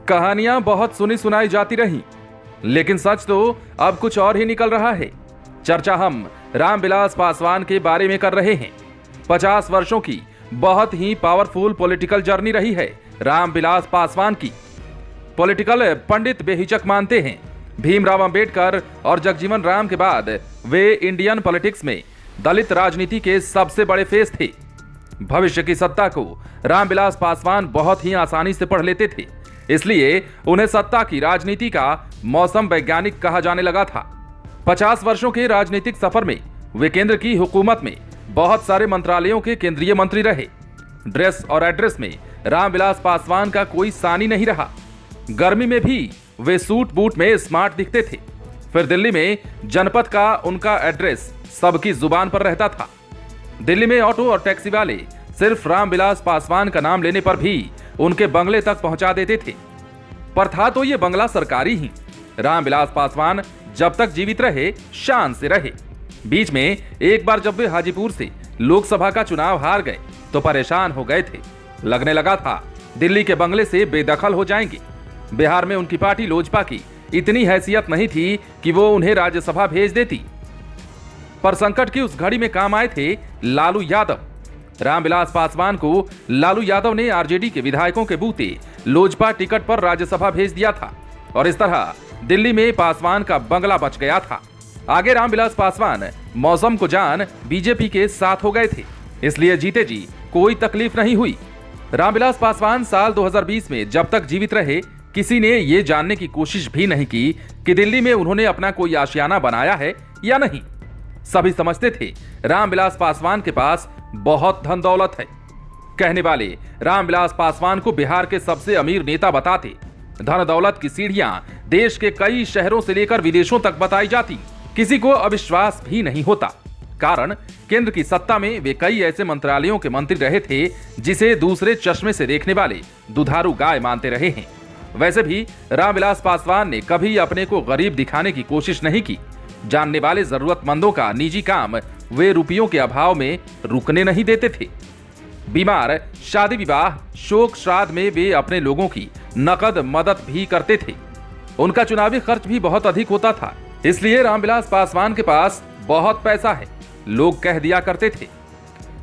कहानियां बहुत सुनी सुनाई जाती रहीं, लेकिन सच तो अब कुछ और ही निकल रहा है। चर्चा हम रामविलास पासवान के बारे में कर रहे हैं। 50 वर्षों की बहुत ही पावरफुल पॉलिटिकल जर्नी रही है रामविलास पासवान की। पॉलिटिकल पंडित बेहिचक मानते हैं भीमराव अंबेडकर और जगजीवन राम के बाद वे इंडियन पॉलिटिक्स में दलित राजनीति के सबसे बड़े फेस थे। भविष्य की सत्ता को रामविलास पासवान बहुत ही आसानी से पढ़ लेते थे, इसलिए उन्हें सत्ता की राजनीति का मौसम वैज्ञानिक कहा जाने लगा था। 50 वर्षों के राजनीतिक सफर में वे केंद्र की हुकूमत में बहुत सारे मंत्रालयों के केंद्रीय मंत्री रहे। ड्रेस और एड्रेस में रामविलास पासवान का कोई सानी नहीं रहा। गर्मी में भी वे सूट बूट में स्मार्ट दिखते थे। फिर दिल्ली में जनपद का उनका एड्रेस सबकी जुबान पर रहता था। दिल्ली में ऑटो और टैक्सी वाले सिर्फ रामविलास पासवान का नाम लेने पर भी उनके बंगले तक पहुंचा देते थे। पर था तो ये बंगला सरकारी ही। रामविलास पासवान जब तक जीवित रहे शान से रहे। बीच में एक बार जब वे हाजीपुर से लोकसभा का चुनाव हार गए तो परेशान हो गए थे। लगने लगा था दिल्ली के बंगले से बेदखल हो जाएंगे। बिहार में उनकी पार्टी लोजपा की इतनी हैसियत नहीं थी कि वो उन्हें राज्यसभा भेज देती। पर संकट की उस घड़ी में काम आए थे लालू यादव। रामविलास पासवान को लालू यादव ने आरजेडी के विधायकों के बूते लोजपा टिकट पर राज्यसभा भेज दिया था और इस तरह दिल्ली में पासवान का बंगला बच गया था। आगे रामविलास पासवान मौसम को जान बीजेपी के साथ हो गए थे, इसलिए जीते जी कोई तकलीफ नहीं हुई। रामविलास पासवान साल 2020 में जब तक जीवित रहे किसी ने ये जानने की कोशिश भी नहीं की कि दिल्ली में उन्होंने अपना कोई आशियाना बनाया है या नहीं। सभी समझते थे रामविलास पासवान के पास बहुत धन दौलत है। कहने वाले रामविलास पासवान को बिहार के सबसे अमीर नेता बताते। धन दौलत की सीढ़ियां देश के कई शहरों से लेकर विदेशों तक बताई जाती। किसी को अविश्वास भी नहीं होता, कारण केंद्र की सत्ता में वे कई ऐसे मंत्रालयों के मंत्री रहे थे जिसे दूसरे चश्मे से देखने वाले दुधारू गाय मानते रहे हैं। वैसे भी रामविलास पासवान ने कभी अपने को गरीब दिखाने की कोशिश नहीं की। जानने वाले जरूरतमंदों का निजी काम वे रुपयों के अभाव में रुकने नहीं देते थे। बीमार, शादी विवाह, शोक श्राद्ध में वे अपने लोगों की नकद मदद भी करते थे। उनका चुनावी खर्च भी बहुत अधिक होता था, इसलिए रामविलास पासवान के पास बहुत पैसा है, लोग कह दिया करते थे।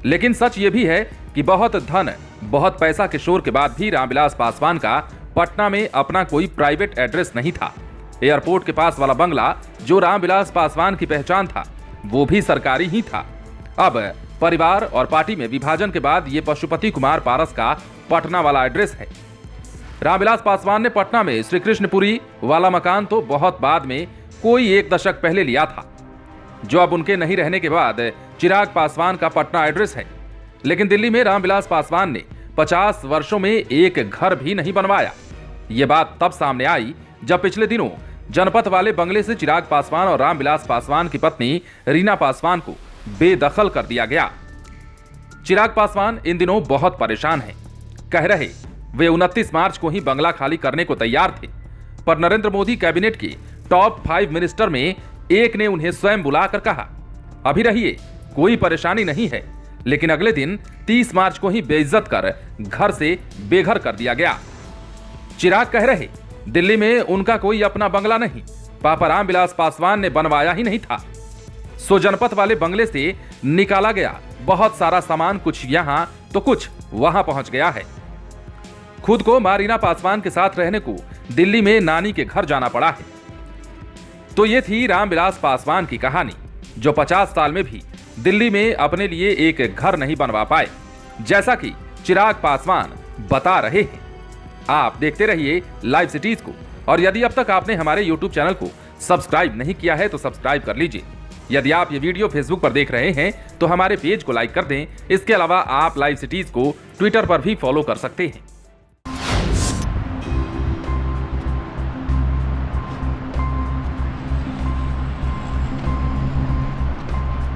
लेकिन सच ये भी है कि बहुत धन, बहुत पैसा के शोर के बाद भी रामविलास पासवान का पटना में अपना कोई प्राइवेट एड्रेस नहीं था। एयरपोर्ट के पास वाला बंगला जो रामविलास पासवान की पहचान था वो भी सरकारी ही था। अब परिवार और पार्टी में विभाजन के बाद ये पशुपति कुमार पारस का पटना वाला एड्रेस है। रामविलास पासवान ने पटना में श्री कृष्णपुरी वाला मकान तो बहुत बाद में कोई 1 दशक पहले लिया था, जो अब उनके नहीं रहने के बाद चिराग पासवान का पटना एड्रेस है। लेकिन दिल्ली में रामविलास पासवान ने 50 वर्षों में एक घर भी नहीं बनवाया। ये बात तब सामने आई जब पिछले दिनों जनपद वाले बंगले से चिराग पासवान और रामविलास पासवान की पत्नी रीना पासवान को बेदखल कर दिया गया। चिराग पासवान इन दिनों बहुत परेशान हैं। कह रहे वे 29 मार्च को ही बंगला खाली करने को तैयार थे, पर नरेंद्र मोदी कैबिनेट के टॉप 5 मिनिस्टर में एक ने उन्हें स्वयं बुलाकर कहा, अभी रहिए, कोई परेशानी नहीं है। लेकिन अगले दिन 30 मार्च को ही बेइज्जत कर घर से बेघर कर दिया गया। चिराग कह रहे दिल्ली में उनका कोई अपना बंगला नहीं, पापा रामविलास पासवान ने बनवाया ही नहीं था। सो जनपद वाले बंगले से निकाला गया बहुत सारा सामान, कुछ यहां तो कुछ वहां पहुंच गया है। खुद को मां रीना पासवान के साथ रहने को दिल्ली में नानी के घर जाना पड़ा है। तो ये थी रामविलास पासवान की कहानी, जो 50 साल में भी दिल्ली में अपने लिए एक घर नहीं बनवा पाए, जैसा कि चिराग पासवान बता रहे हैं। आप देखते रहिए लाइव सिटीज को, और यदि अब तक आपने हमारे YouTube चैनल को सब्सक्राइब नहीं किया है तो सब्सक्राइब कर लीजिए। यदि आप ये वीडियो फेसबुक पर देख रहे हैं तो हमारे पेज को लाइक कर दें। इसके अलावा आप लाइव सिटीज को ट्विटर पर भी फॉलो कर सकते हैं।